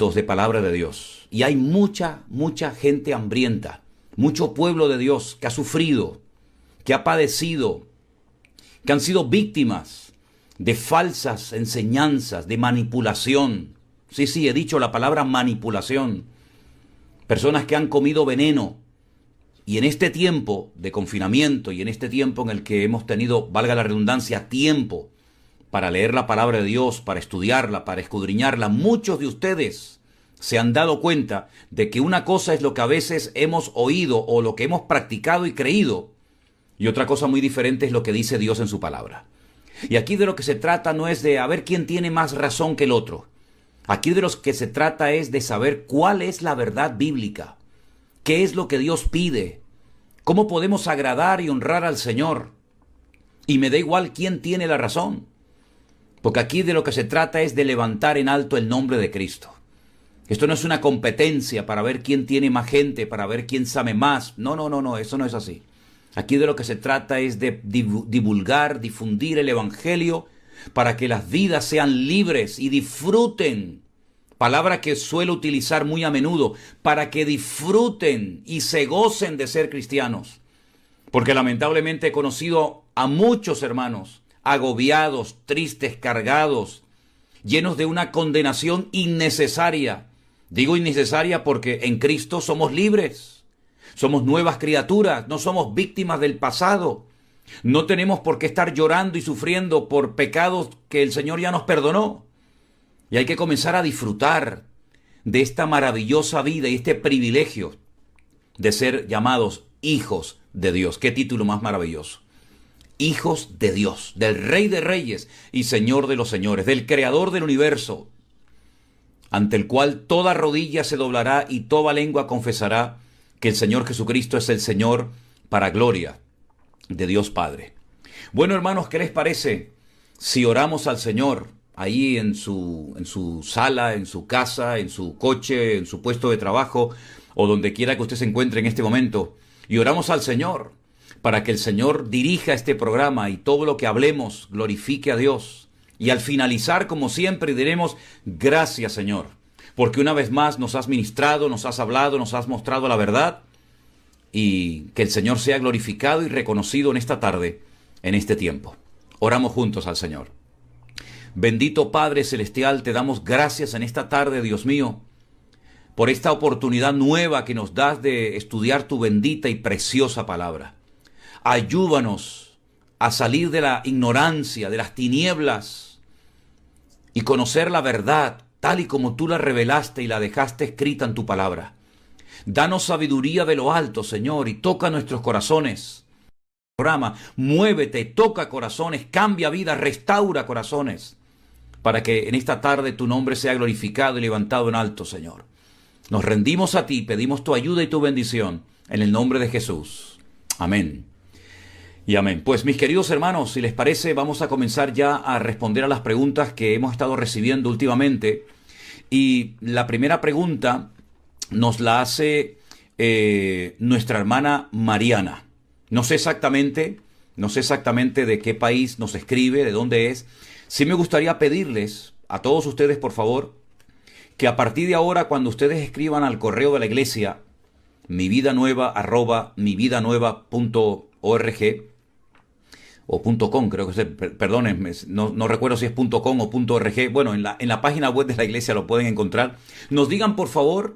cientos de palabra de Dios. Y hay mucha gente hambrienta, mucho pueblo de Dios que ha sufrido, que ha padecido, que han sido víctimas de falsas enseñanzas, de manipulación. Sí, he dicho la palabra manipulación. Personas que han comido veneno. Y en este tiempo de confinamiento y en este tiempo en el que hemos tenido, valga la redundancia, tiempo para leer la palabra de Dios, para estudiarla, para escudriñarla, muchos de ustedes se han dado cuenta de que una cosa es lo que a veces hemos oído o lo que hemos practicado y creído, y otra cosa muy diferente es lo que dice Dios en su palabra. Y aquí de lo que se trata no es de a ver quién tiene más razón que el otro. Aquí de lo que se trata es de saber cuál es la verdad bíblica. ¿Qué es lo que Dios pide? ¿Cómo podemos agradar y honrar al Señor? Y me da igual quién tiene la razón. Porque aquí de lo que se trata es de levantar en alto el nombre de Cristo. Esto no es una competencia para ver quién tiene más gente, para ver quién sabe más. No, eso no es así. Aquí de lo que se trata es de divulgar, difundir el Evangelio para que las vidas sean libres y disfruten. Palabra que suelo utilizar muy a menudo, para que disfruten y se gocen de ser cristianos. Porque lamentablemente he conocido a muchos hermanos agobiados, tristes, cargados, llenos de una condenación innecesaria. Digo innecesaria porque en Cristo somos libres, somos nuevas criaturas, no somos víctimas del pasado. No tenemos por qué estar llorando y sufriendo por pecados que el Señor ya nos perdonó. Y hay que comenzar a disfrutar de esta maravillosa vida y este privilegio de ser llamados hijos de Dios. ¡Qué título más maravilloso! Hijos de Dios, del Rey de Reyes y Señor de los Señores, del Creador del universo, ante el cual toda rodilla se doblará y toda lengua confesará que el Señor Jesucristo es el Señor, para gloria de Dios Padre. Bueno, hermanos, ¿qué les parece si oramos al Señor ahí en su sala, en su casa, en su coche, en su puesto de trabajo o donde quiera que usted se encuentre en este momento, y oramos al Señor para que el Señor dirija este programa y todo lo que hablemos glorifique a Dios? Y al finalizar, como siempre, diremos: gracias, Señor, porque una vez más nos has ministrado, nos has hablado, nos has mostrado la verdad, y que el Señor sea glorificado y reconocido en esta tarde, en este tiempo. Oramos juntos al Señor. Bendito Padre Celestial, te damos gracias en esta tarde, Dios mío, por esta oportunidad nueva que nos das de estudiar tu bendita y preciosa palabra. Ayúdanos a salir de la ignorancia, de las tinieblas, y conocer la verdad tal y como tú la revelaste y la dejaste escrita en tu palabra. Danos sabiduría de lo alto, Señor, y toca nuestros corazones. Programa, muévete, toca corazones, cambia vidas, restaura corazones, para que en esta tarde tu nombre sea glorificado y levantado en alto, Señor. Nos rendimos a ti, pedimos tu ayuda y tu bendición, en el nombre de Jesús. Amén. Y amén. Pues mis queridos hermanos, si les parece, vamos a comenzar ya a responder a las preguntas que hemos estado recibiendo últimamente. Y la primera pregunta nos la hace nuestra hermana Mariana. No sé exactamente de qué país nos escribe, de dónde es. Sí me gustaría pedirles a todos ustedes, por favor, que a partir de ahora, cuando ustedes escriban al correo de la iglesia, mividanueva@mividanueva.org o .com, creo que es, perdónenme, no recuerdo si es .com o .org. Bueno, en la página web de la iglesia lo pueden encontrar. Nos digan, por favor,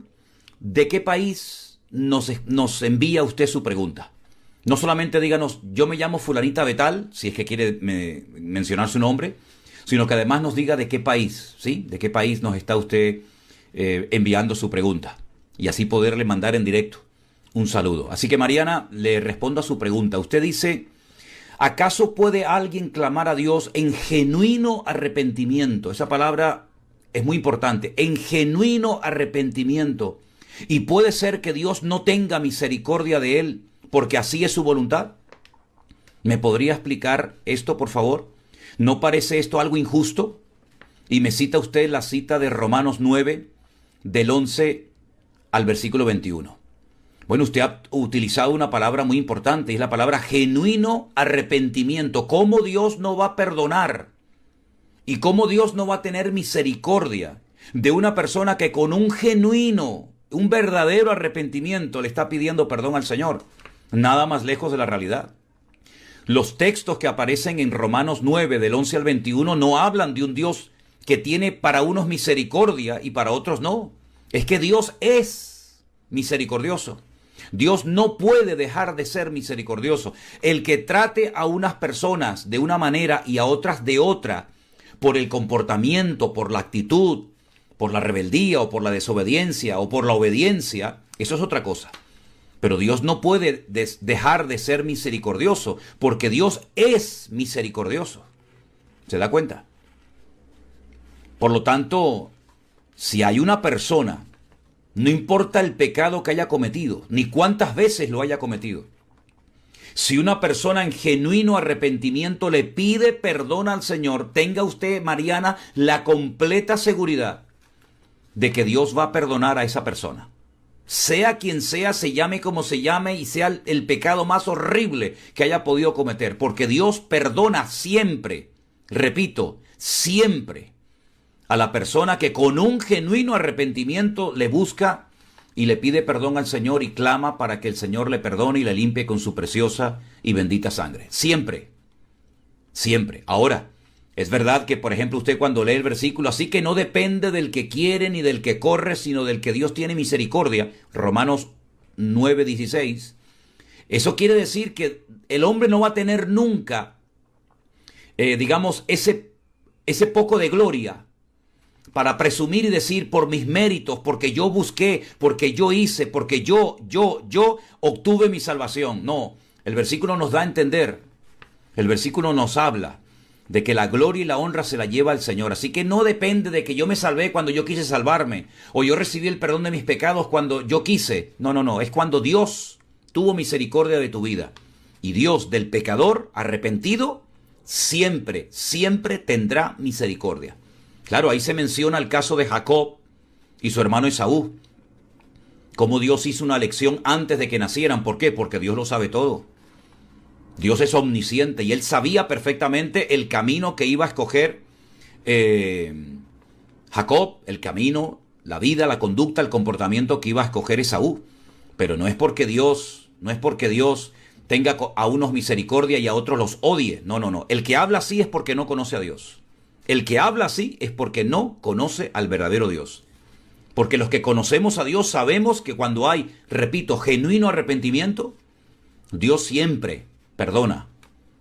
de qué país nos envía usted su pregunta. No solamente díganos: yo me llamo fulanita de tal, si es que quiere mencionar su nombre, sino que además nos diga de qué país, ¿sí? De qué país nos está usted enviando su pregunta, y así poderle mandar en directo un saludo. Así que Mariana, le respondo a su pregunta. Usted dice: ¿acaso puede alguien clamar a Dios en genuino arrepentimiento? Esa palabra es muy importante, en genuino arrepentimiento. ¿Y puede ser que Dios no tenga misericordia de él porque así es su voluntad? ¿Me podría explicar esto, por favor? ¿No parece esto algo injusto? Y me cita usted la cita de Romanos 9, del 11 al versículo 21. Bueno, usted ha utilizado una palabra muy importante, y es la palabra genuino arrepentimiento. ¿Cómo Dios no va a perdonar? ¿Y cómo Dios no va a tener misericordia de una persona que con un genuino, un verdadero arrepentimiento le está pidiendo perdón al Señor. Nada más lejos de la realidad. Los textos que aparecen en Romanos 9, del 11 al 21, no hablan de un Dios que tiene para unos misericordia y para otros no. Es que Dios es misericordioso. Dios no puede dejar de ser misericordioso. El que trate a unas personas de una manera y a otras de otra, por el comportamiento, por la actitud, por la rebeldía o por la desobediencia o por la obediencia, eso es otra cosa. Pero Dios no puede dejar de ser misericordioso, porque Dios es misericordioso. ¿Se da cuenta? Por lo tanto, si hay una persona, no importa el pecado que haya cometido, ni cuántas veces lo haya cometido, si una persona en genuino arrepentimiento le pide perdón al Señor, tenga usted, Mariana, la completa seguridad de que Dios va a perdonar a esa persona. Sea quien sea, se llame como se llame y sea el pecado más horrible que haya podido cometer, porque Dios perdona siempre, repito, siempre, a la persona que con un genuino arrepentimiento le busca y le pide perdón al Señor y clama para que el Señor le perdone y le limpie con su preciosa y bendita sangre. Siempre, siempre. Ahora, es verdad que, por ejemplo, usted cuando lee el versículo, así que no depende del que quiere ni del que corre, sino del que Dios tiene misericordia, Romanos 9:16, eso quiere decir que el hombre no va a tener nunca, digamos, ese poco de gloria para presumir y decir por mis méritos, porque yo busqué, porque yo hice, porque yo obtuve mi salvación. No, el versículo nos da a entender, el versículo nos habla de que la gloria y la honra se la lleva al Señor. Así que no depende de que yo me salvé cuando yo quise salvarme, o yo recibí el perdón de mis pecados cuando yo quise. No, es cuando Dios tuvo misericordia de tu vida. Y Dios del pecador arrepentido siempre, siempre tendrá misericordia. Claro, ahí se menciona el caso de Jacob y su hermano Esaú. Cómo Dios hizo una elección antes de que nacieran. ¿Por qué? Porque Dios lo sabe todo. Dios es omnisciente y Él sabía perfectamente el camino que iba a escoger Jacob, el camino, la vida, la conducta, el comportamiento que iba a escoger Esaú. Pero no es porque Dios tenga a unos misericordia y a otros los odie. No. El que habla así es porque no conoce a Dios. El que habla así es porque no conoce al verdadero Dios. Porque los que conocemos a Dios sabemos que cuando hay, repito, genuino arrepentimiento, Dios siempre perdona.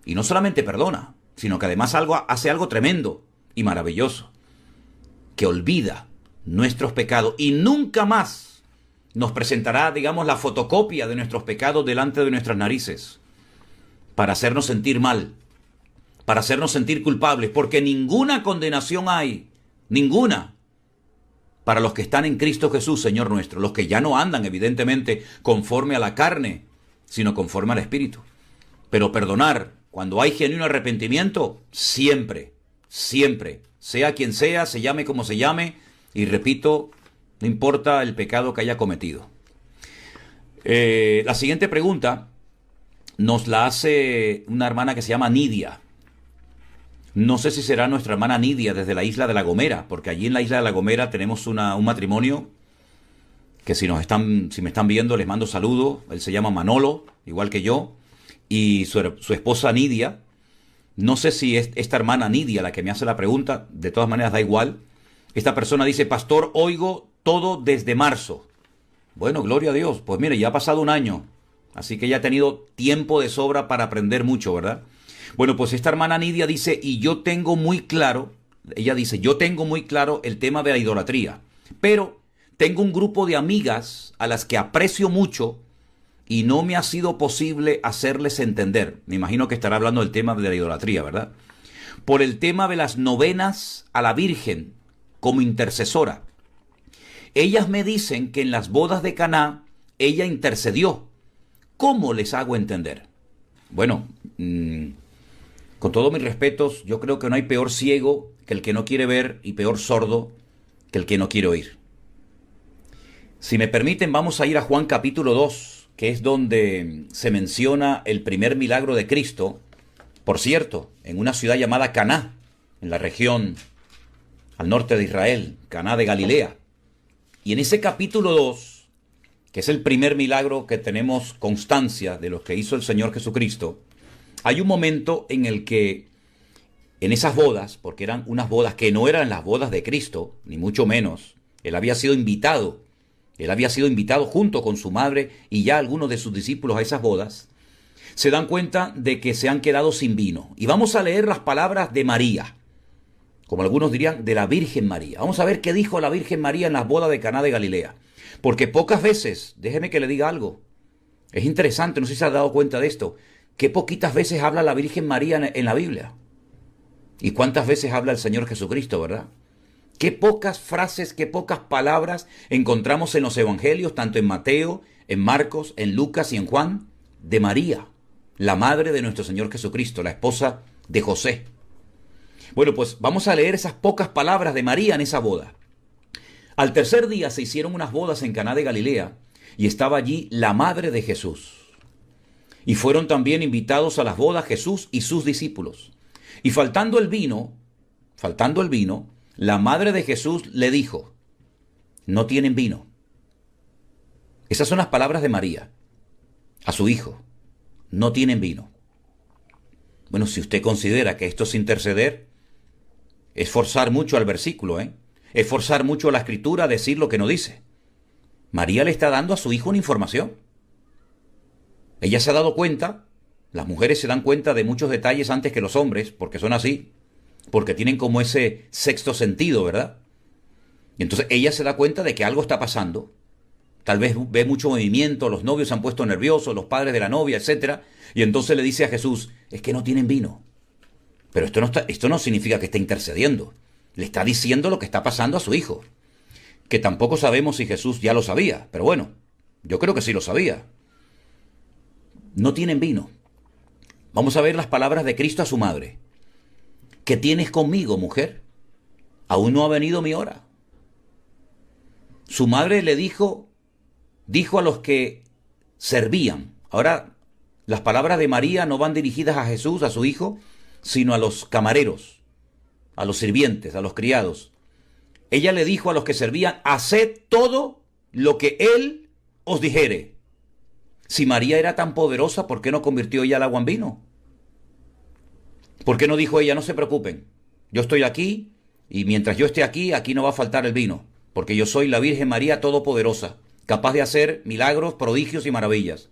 Y no solamente perdona, sino que además hace algo tremendo y maravilloso. Que olvida nuestros pecados y nunca más nos presentará, digamos, la fotocopia de nuestros pecados delante de nuestras narices para hacernos sentir mal, para hacernos sentir culpables, porque ninguna condenación hay, ninguna, para los que están en Cristo Jesús, Señor nuestro, los que ya no andan, evidentemente, conforme a la carne, sino conforme al Espíritu. Pero perdonar, cuando hay genuino arrepentimiento, siempre, siempre, sea quien sea, se llame como se llame, y repito, no importa el pecado que haya cometido. La siguiente pregunta nos la hace una hermana que se llama Nidia. No sé si será nuestra hermana Nidia desde la isla de La Gomera, porque allí en la isla de La Gomera tenemos un matrimonio que si me están viendo les mando saludos. Él se llama Manolo, igual que yo, y su esposa Nidia. No sé si es esta hermana Nidia la que me hace la pregunta, de todas maneras da igual. Esta persona dice: pastor, oigo todo desde marzo. Bueno, gloria a Dios. Pues mire, ya ha pasado un año, así que ya ha tenido tiempo de sobra para aprender mucho, ¿verdad? Bueno, pues esta hermana Nidia dice, y yo tengo muy claro, ella dice, yo tengo muy claro el tema de la idolatría, pero tengo un grupo de amigas a las que aprecio mucho y no me ha sido posible hacerles entender. Me imagino que estará hablando del tema de la idolatría, ¿verdad? Por el tema de las novenas a la Virgen como intercesora. Ellas me dicen que en las bodas de Caná ella intercedió. ¿Cómo les hago entender? Bueno, con todos mis respetos, yo creo que no hay peor ciego que el que no quiere ver y peor sordo que el que no quiere oír. Si me permiten, vamos a ir a Juan capítulo 2, que es donde se menciona el primer milagro de Cristo, por cierto, en una ciudad llamada Caná, en la región al norte de Israel, Caná de Galilea. Y en ese capítulo 2, que es el primer milagro que tenemos constancia de lo que hizo el Señor Jesucristo, hay un momento en el que en esas bodas, porque eran unas bodas que no eran las bodas de Cristo, ni mucho menos, él había sido invitado junto con su madre y ya algunos de sus discípulos a esas bodas, se dan cuenta de que se han quedado sin vino. Y vamos a leer las palabras de María, como algunos dirían, de la Virgen María. Vamos a ver qué dijo la Virgen María en las bodas de Caná de Galilea. Porque pocas veces, déjeme que le diga algo, es interesante, no sé si se ha dado cuenta de esto, que poquitas veces habla la Virgen María en la Biblia. ¿Y cuántas veces habla el Señor Jesucristo, verdad? Qué pocas frases, qué pocas palabras encontramos en los evangelios, tanto en Mateo, en Marcos, en Lucas y en Juan, de María, la madre de nuestro Señor Jesucristo, la esposa de José. Bueno, pues vamos a leer esas pocas palabras de María en esa boda. Al tercer día se hicieron unas bodas en Caná de Galilea y estaba allí la madre de Jesús. Y fueron también invitados a las bodas Jesús y sus discípulos. Y faltando el vino, la madre de Jesús le dijo, no tienen vino. Esas son las palabras de María a su hijo, no tienen vino. Bueno, si usted considera que esto es interceder, es forzar mucho al versículo, es forzar mucho a la escritura a decir lo que no dice. María le está dando a su hijo una información. Ella se ha dado cuenta. Las mujeres se dan cuenta de muchos detalles antes que los hombres, porque son así, porque tienen como ese sexto sentido, ¿verdad? Y entonces ella se da cuenta de que algo está pasando. Tal vez ve mucho movimiento, los novios se han puesto nerviosos, los padres de la novia, etc. Y entonces le dice a Jesús, es que no tienen vino. Pero esto no significa que esté intercediendo. Le está diciendo lo que está pasando a su hijo. Que tampoco sabemos si Jesús ya lo sabía, pero bueno, yo creo que sí lo sabía. No tienen vino. Vamos a ver las palabras de Cristo a su madre. ¿Qué tienes conmigo, mujer? Aún no ha venido mi hora. Su madre le dijo a los que servían. Ahora, las palabras de María no van dirigidas a Jesús, a su hijo, sino a los camareros, a los sirvientes, a los criados. Ella le dijo a los que servían, haced todo lo que él os dijere. Si María era tan poderosa, ¿por qué no convirtió ella el agua en vino? ¿Por qué no dijo ella, no se preocupen, yo estoy aquí y mientras yo esté aquí, aquí no va a faltar el vino, porque yo soy la Virgen María Todopoderosa, capaz de hacer milagros, prodigios y maravillas?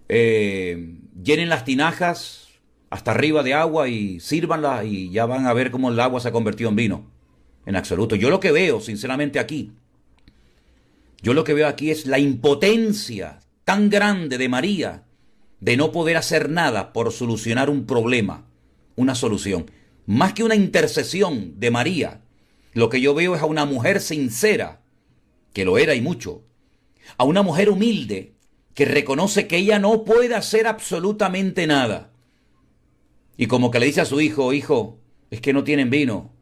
Llenen las tinajas hasta arriba de agua y sírvanla y ya van a ver cómo el agua se ha convertido en vino. En absoluto. Yo lo que veo, sinceramente, aquí es la impotencia tan grande de María de no poder hacer nada por solucionar un problema, una solución. Más que una intercesión de María, lo que yo veo es a una mujer sincera, que lo era y mucho, a una mujer humilde que reconoce que ella no puede hacer absolutamente nada. Y como que le dice a su hijo, hijo, es que no tienen vino.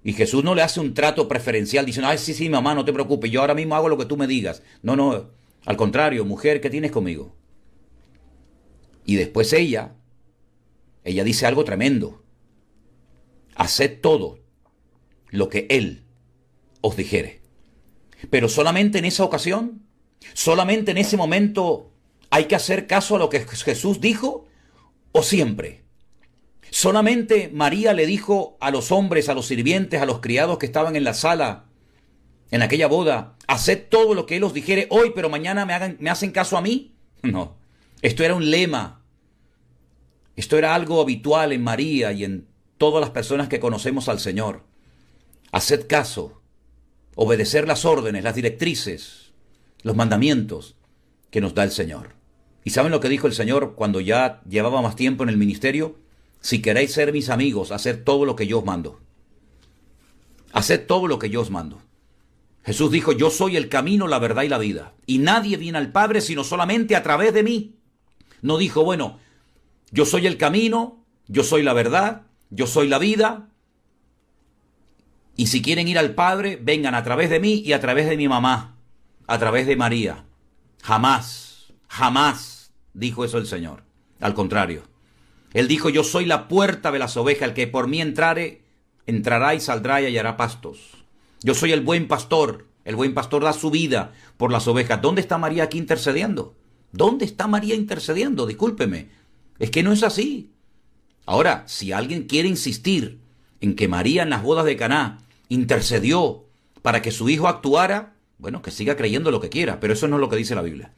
Y Jesús no le hace un trato preferencial diciendo, ay, sí, mamá, no te preocupes, yo ahora mismo hago lo que tú me digas. No, al contrario, mujer, ¿qué tienes conmigo? Y después ella dice algo tremendo. Haced todo lo que él os dijere. Pero solamente en esa ocasión, solamente en ese momento hay que hacer caso a lo que Jesús dijo, o siempre. Solamente María le dijo a los hombres, a los sirvientes, a los criados que estaban en la sala, en aquella boda, haced todo lo que él os dijere hoy, pero mañana me hacen caso a mí. No, esto era un lema. Esto era algo habitual en María y en todas las personas que conocemos al Señor. Haced caso, obedecer las órdenes, las directrices, los mandamientos que nos da el Señor. ¿Y saben lo que dijo el Señor cuando ya llevaba más tiempo en el ministerio? Si queréis ser mis amigos, haced todo lo que yo os mando. Haced todo lo que yo os mando. Jesús dijo, yo soy el camino, la verdad y la vida. Y nadie viene al Padre sino solamente a través de mí. No dijo, bueno, yo soy el camino, yo soy la verdad, yo soy la vida. Y si quieren ir al Padre, vengan a través de mí y a través de mi mamá, a través de María. Jamás, jamás dijo eso el Señor. Al contrario. Él dijo, yo soy la puerta de las ovejas, el que por mí entrare entrará y saldrá y hallará pastos. Yo soy el buen pastor da su vida por las ovejas. ¿Dónde está María aquí intercediendo? ¿Dónde está María intercediendo? Discúlpeme, es que no es así. Ahora, si alguien quiere insistir en que María en las bodas de Caná intercedió para que su hijo actuara, bueno, que siga creyendo lo que quiera, pero eso no es lo que dice la Biblia.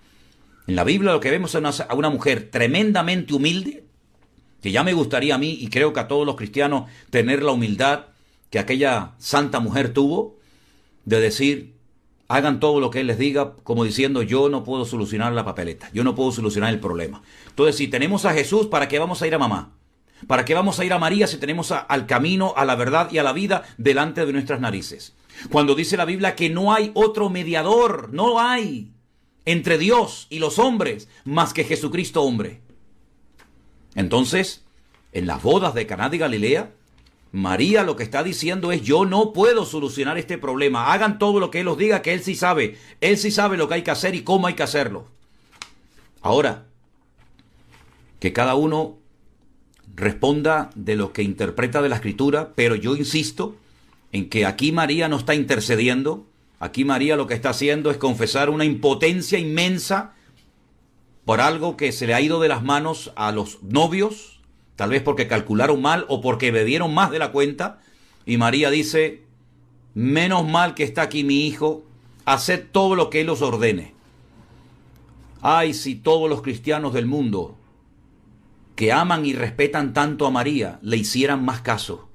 En la Biblia lo que vemos es a una mujer tremendamente humilde, que ya me gustaría a mí, y creo que a todos los cristianos, tener la humildad que aquella santa mujer tuvo, de decir, hagan todo lo que Él les diga, como diciendo, yo no puedo solucionar la papeleta, yo no puedo solucionar el problema. Entonces, si tenemos a Jesús, ¿para qué vamos a ir a mamá? ¿Para qué vamos a ir a María si tenemos al camino, a la verdad y a la vida delante de nuestras narices? Cuando dice la Biblia que no hay otro mediador, no hay entre Dios y los hombres más que Jesucristo hombre. Entonces, en las bodas de Caná de Galilea, María lo que está diciendo es, yo no puedo solucionar este problema. Hagan todo lo que Él os diga, que Él sí sabe lo que hay que hacer y cómo hay que hacerlo. Ahora, que cada uno responda de lo que interpreta de la Escritura, pero yo insisto en que aquí María no está intercediendo, aquí María lo que está haciendo es confesar una impotencia inmensa por algo que se le ha ido de las manos a los novios, tal vez porque calcularon mal o porque bebieron más de la cuenta, y María dice, menos mal que está aquí mi hijo, haced todo lo que Él os ordene. Ay, si todos los cristianos del mundo que aman y respetan tanto a María le hicieran más caso.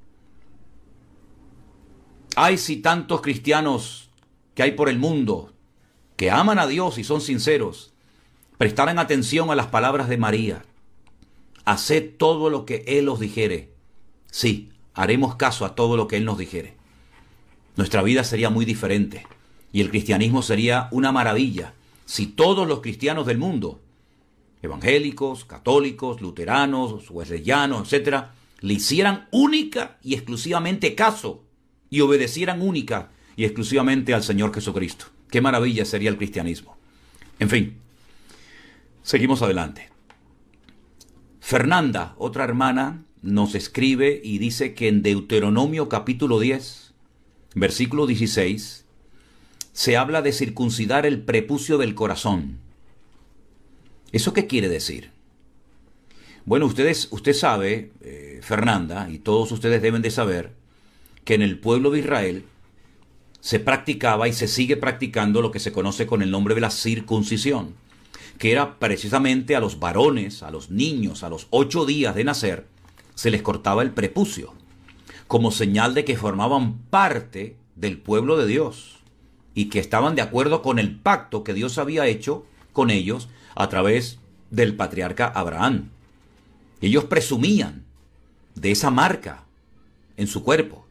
Ay, si tantos cristianos que hay por el mundo que aman a Dios y son sinceros, prestaran atención a las palabras de María. Haced todo lo que Él os dijere. Sí, haremos caso a todo lo que Él nos dijere. Nuestra vida sería muy diferente y el cristianismo sería una maravilla si todos los cristianos del mundo, evangélicos, católicos, luteranos, wesleyanos, etc., le hicieran única y exclusivamente caso y obedecieran única y exclusivamente al Señor Jesucristo. Qué maravilla sería el cristianismo. En fin, seguimos adelante. Fernanda, otra hermana, nos escribe y dice que en Deuteronomio capítulo 10, versículo 16, se habla de circuncidar el prepucio del corazón. ¿Eso qué quiere decir? Bueno, usted sabe, Fernanda, y todos ustedes deben de saber, que en el pueblo de Israel se practicaba y se sigue practicando lo que se conoce con el nombre de la circuncisión, que era precisamente a los varones, a los niños, a los 8 días de nacer, se les cortaba el prepucio, como señal de que formaban parte del pueblo de Dios y que estaban de acuerdo con el pacto que Dios había hecho con ellos a través del patriarca Abraham. Ellos presumían de esa marca en su cuerpo.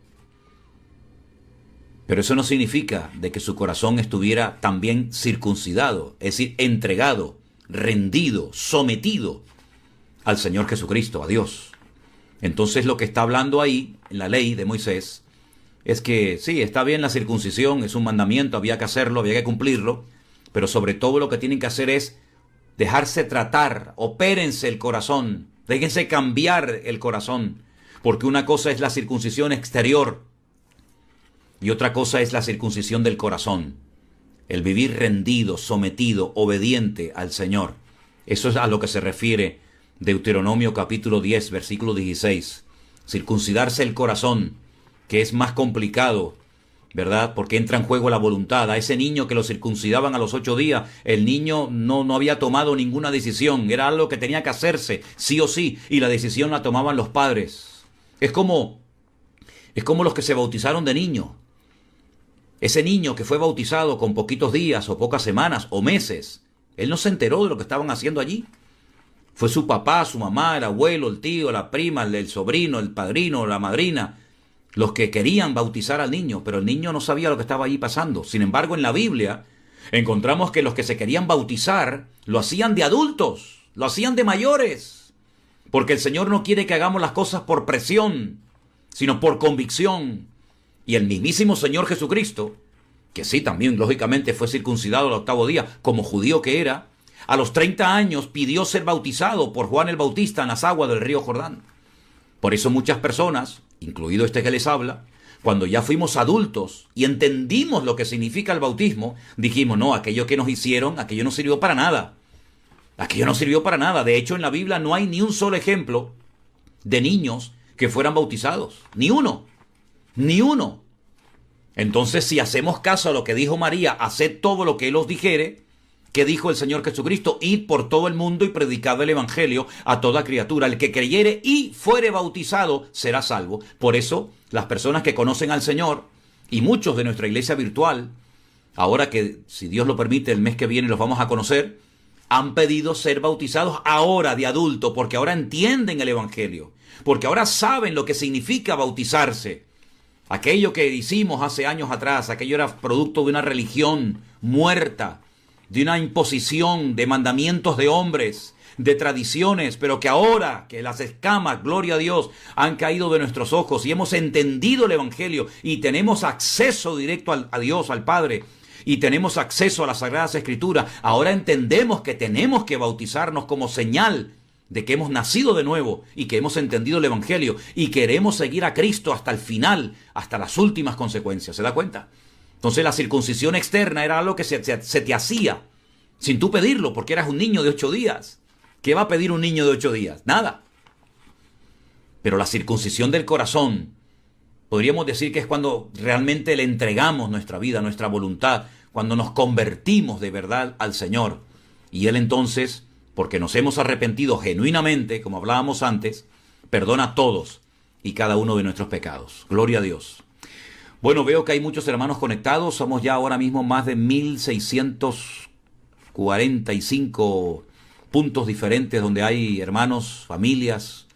Pero eso no significa de que su corazón estuviera también circuncidado, es decir, entregado, rendido, sometido al Señor Jesucristo, a Dios. Entonces lo que está hablando ahí, en la ley de Moisés, es que sí, está bien la circuncisión, es un mandamiento, había que hacerlo, había que cumplirlo, pero sobre todo lo que tienen que hacer es dejarse tratar, opérense el corazón, déjense cambiar el corazón, porque una cosa es la circuncisión exterior y otra cosa es la circuncisión del corazón, el vivir rendido, sometido, obediente al Señor. Eso es a lo que se refiere Deuteronomio capítulo 10, versículo 16. Circuncidarse el corazón, que es más complicado, ¿verdad? Porque entra en juego la voluntad. A ese niño que lo circuncidaban a los 8 días, el niño no había tomado ninguna decisión. Era algo que tenía que hacerse, sí o sí, y la decisión la tomaban los padres. Es como los que se bautizaron de niño. Ese niño que fue bautizado con poquitos días o pocas semanas o meses, él no se enteró de lo que estaban haciendo allí. Fue su papá, su mamá, el abuelo, el tío, la prima, el sobrino, el padrino, la madrina, los que querían bautizar al niño, pero el niño no sabía lo que estaba allí pasando. Sin embargo, en la Biblia encontramos que los que se querían bautizar lo hacían de adultos, lo hacían de mayores, porque el Señor no quiere que hagamos las cosas por presión, sino por convicción. Y el mismísimo Señor Jesucristo, que sí, también lógicamente fue circuncidado al 8º día, como judío que era, a los 30 años pidió ser bautizado por Juan el Bautista en las aguas del río Jordán. Por eso muchas personas, incluido este que les habla, cuando ya fuimos adultos y entendimos lo que significa el bautismo, dijimos, no, aquello que nos hicieron, aquello no sirvió para nada. Aquello no sirvió para nada. De hecho, en la Biblia no hay ni un solo ejemplo de niños que fueran bautizados. Ni uno. Ni uno. Entonces, si hacemos caso a lo que dijo María, haced todo lo que Él os dijere, ¿qué dijo el Señor Jesucristo? Id por todo el mundo y predicad el Evangelio a toda criatura. El que creyere y fuere bautizado será salvo. Por eso, las personas que conocen al Señor, y muchos de nuestra iglesia virtual, ahora que, si Dios lo permite, el mes que viene los vamos a conocer, han pedido ser bautizados ahora de adulto, porque ahora entienden el Evangelio, porque ahora saben lo que significa bautizarse. Aquello que hicimos hace años atrás, aquello era producto de una religión muerta, de una imposición de mandamientos de hombres, de tradiciones, pero que ahora que las escamas, gloria a Dios, han caído de nuestros ojos y hemos entendido el Evangelio y tenemos acceso directo a Dios, al Padre, y tenemos acceso a las Sagradas Escrituras, ahora entendemos que tenemos que bautizarnos como señal de que hemos nacido de nuevo y que hemos entendido el Evangelio y queremos seguir a Cristo hasta el final, hasta las últimas consecuencias. ¿Se da cuenta? Entonces la circuncisión externa era algo que se te hacía sin tú pedirlo, porque eras un niño de 8 días. ¿Qué va a pedir un niño de 8 días? Nada. Pero la circuncisión del corazón, podríamos decir que es cuando realmente le entregamos nuestra vida, nuestra voluntad, cuando nos convertimos de verdad al Señor. Y Él entonces, porque nos hemos arrepentido genuinamente, como hablábamos antes, perdona todos y cada uno de nuestros pecados. Gloria a Dios. Bueno, veo que hay muchos hermanos conectados. Somos ya ahora mismo más de 1645 puntos diferentes donde hay hermanos, familias,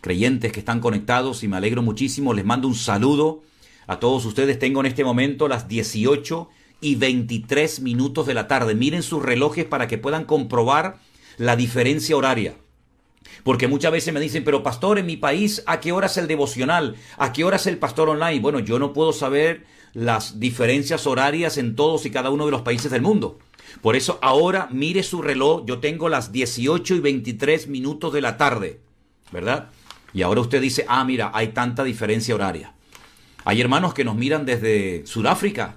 creyentes que están conectados y me alegro muchísimo. Les mando un saludo a todos ustedes. Tengo en este momento las 18:23 de la tarde. Miren sus relojes para que puedan comprobar la diferencia horaria. Porque muchas veces me dicen, pero pastor, en mi país, ¿a qué hora es el devocional? ¿A qué hora es el pastor online? Bueno, yo no puedo saber las diferencias horarias en todos y cada uno de los países del mundo. Por eso ahora mire su reloj, yo tengo las 18:23 de la tarde, ¿verdad? Y ahora usted dice, mira, hay tanta diferencia horaria. Hay hermanos que nos miran desde Sudáfrica,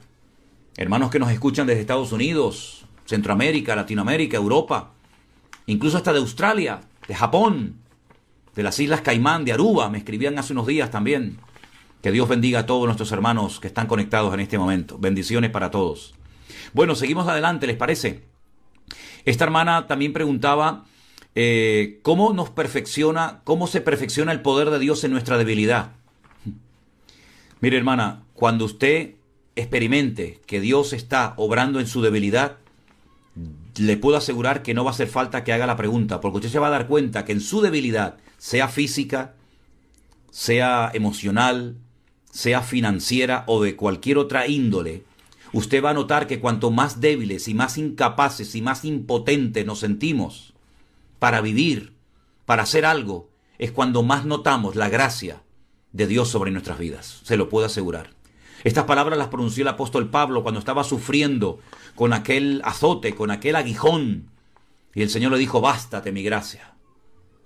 hermanos que nos escuchan desde Estados Unidos, Centroamérica, Latinoamérica, Europa, incluso hasta de Australia, de Japón, de las Islas Caimán, de Aruba, me escribían hace unos días también. Que Dios bendiga a todos nuestros hermanos que están conectados en este momento. Bendiciones para todos. Bueno, seguimos adelante, ¿les parece? Esta hermana también preguntaba cómo se perfecciona el poder de Dios en nuestra debilidad. Mire, hermana, cuando usted experimente que Dios está obrando en su debilidad, le puedo asegurar que no va a hacer falta que haga la pregunta, porque usted se va a dar cuenta que en su debilidad, sea física, sea emocional, sea financiera o de cualquier otra índole, usted va a notar que cuanto más débiles y más incapaces y más impotentes nos sentimos para vivir, para hacer algo, es cuando más notamos la gracia de Dios sobre nuestras vidas. Se lo puedo asegurar. Estas palabras las pronunció el apóstol Pablo cuando estaba sufriendo con aquel azote, con aquel aguijón. Y el Señor le dijo, bástate mi gracia,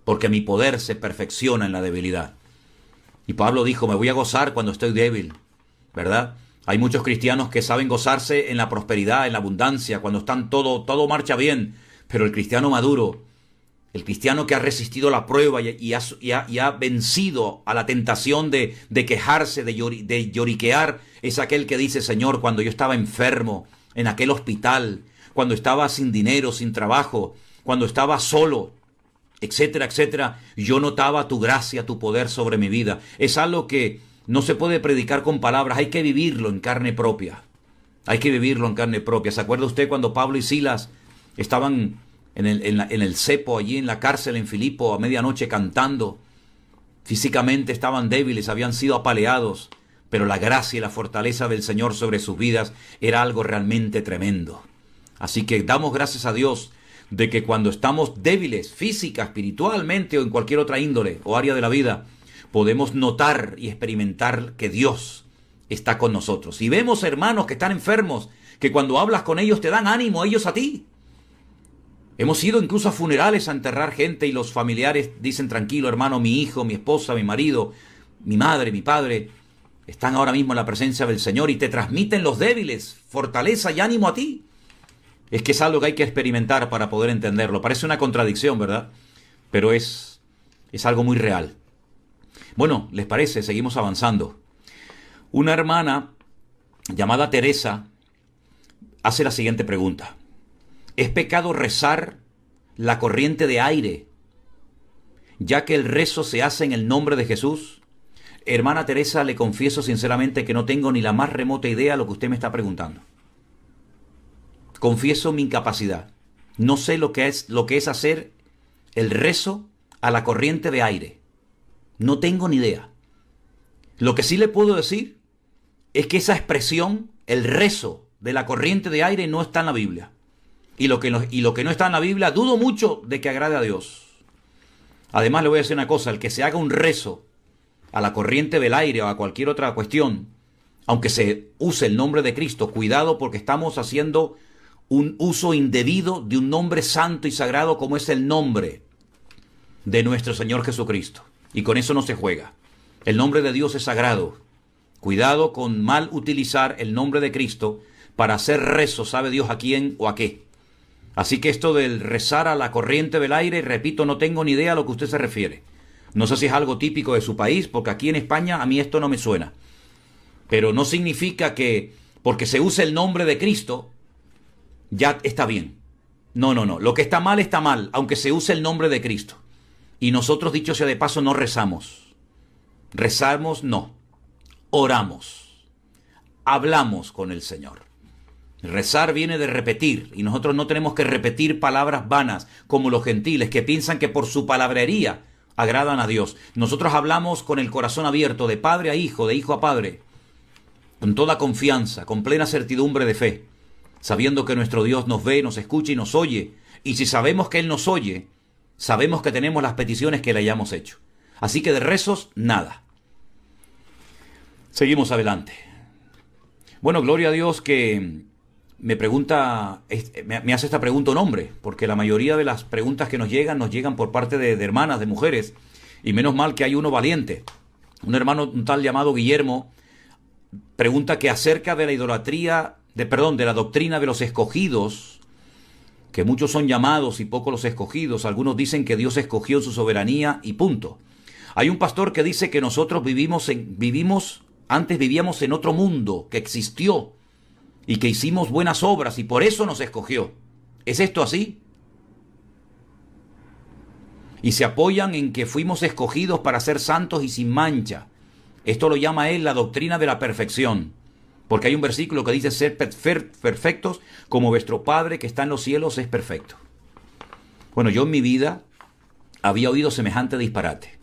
porque mi poder se perfecciona en la debilidad. Y Pablo dijo, me voy a gozar cuando estoy débil, ¿verdad? Hay muchos cristianos que saben gozarse en la prosperidad, en la abundancia, cuando están todo marcha bien. Pero el cristiano maduro, el cristiano que ha resistido la prueba y ha vencido a la tentación de quejarse, de lloriquear, es aquel que dice, Señor, cuando yo estaba enfermo en aquel hospital, cuando estaba sin dinero, sin trabajo, cuando estaba solo, etcétera, etcétera, yo notaba tu gracia, tu poder sobre mi vida. Es algo que no se puede predicar con palabras, hay que vivirlo en carne propia. Hay que vivirlo en carne propia. ¿Se acuerda usted cuando Pablo y Silas estaban en el cepo, allí en la cárcel en Filipo, a medianoche cantando? Físicamente estaban débiles, habían sido apaleados, pero la gracia y la fortaleza del Señor sobre sus vidas era algo realmente tremendo. Así que damos gracias a Dios de que cuando estamos débiles, física, espiritualmente o en cualquier otra índole o área de la vida, podemos notar y experimentar que Dios está con nosotros. Y vemos hermanos que están enfermos, que cuando hablas con ellos te dan ánimo, ellos a ti. Hemos ido incluso a funerales a enterrar gente y los familiares dicen, tranquilo hermano, mi hijo, mi esposa, mi marido, mi madre, mi padre, están ahora mismo en la presencia del Señor y te transmiten los débiles, fortaleza y ánimo a ti. Es que es algo que hay que experimentar para poder entenderlo. Parece una contradicción, ¿verdad? Pero es algo muy real. Bueno, ¿les parece? Seguimos avanzando. Una hermana llamada Teresa hace la siguiente pregunta. ¿Es pecado rezar la corriente de aire, ya que el rezo se hace en el nombre de Jesús? Hermana Teresa, le confieso sinceramente que no tengo ni la más remota idea de lo que usted me está preguntando. Confieso mi incapacidad. No sé lo que es hacer el rezo a la corriente de aire. No tengo ni idea. Lo que sí le puedo decir es que esa expresión, el rezo de la corriente de aire, no está en la Biblia. Y lo que no está en la Biblia, dudo mucho de que agrade a Dios. Además, le voy a decir una cosa, el que se haga un rezo a la corriente del aire o a cualquier otra cuestión, aunque se use el nombre de Cristo, cuidado, porque estamos haciendo un uso indebido de un nombre santo y sagrado como es el nombre de nuestro Señor Jesucristo. Y con eso no se juega. El nombre de Dios es sagrado. Cuidado con mal utilizar el nombre de Cristo para hacer rezo, sabe Dios a quién o a qué. Así que esto del rezar a la corriente del aire, repito, no tengo ni idea a lo que usted se refiere. No sé si es algo típico de su país, porque aquí en España a mí esto no me suena. Pero no significa que porque se use el nombre de Cristo, ya está bien. No. Lo que está mal, aunque se use el nombre de Cristo. Y nosotros, dicho sea de paso, no rezamos. Rezamos, no. Oramos. Hablamos con el Señor. Rezar viene de repetir, y nosotros no tenemos que repetir palabras vanas como los gentiles que piensan que por su palabrería agradan a Dios. Nosotros hablamos con el corazón abierto, de padre a hijo, de hijo a padre, con toda confianza, con plena certidumbre de fe, sabiendo que nuestro Dios nos ve, nos escucha y nos oye. Y si sabemos que Él nos oye, sabemos que tenemos las peticiones que le hayamos hecho. Así que de rezos, nada. Seguimos adelante. Bueno, gloria a Dios que me hace esta pregunta un hombre, porque la mayoría de las preguntas que nos llegan por parte de hermanas, de mujeres, y menos mal que hay uno valiente. Un hermano, un tal llamado Guillermo, pregunta que acerca de la idolatría, de la doctrina de los escogidos, que muchos son llamados y pocos los escogidos. Algunos dicen que Dios escogió su soberanía y punto. Hay un pastor que dice que nosotros antes vivíamos en otro mundo que existió y que hicimos buenas obras y por eso nos escogió. ¿Es esto así? Y se apoyan en que fuimos escogidos para ser santos y sin mancha. Esto lo llama él la doctrina de la perfección. Porque hay un versículo que dice ser perfectos como vuestro Padre que está en los cielos es perfecto. Bueno, yo en mi vida había oído semejante disparate.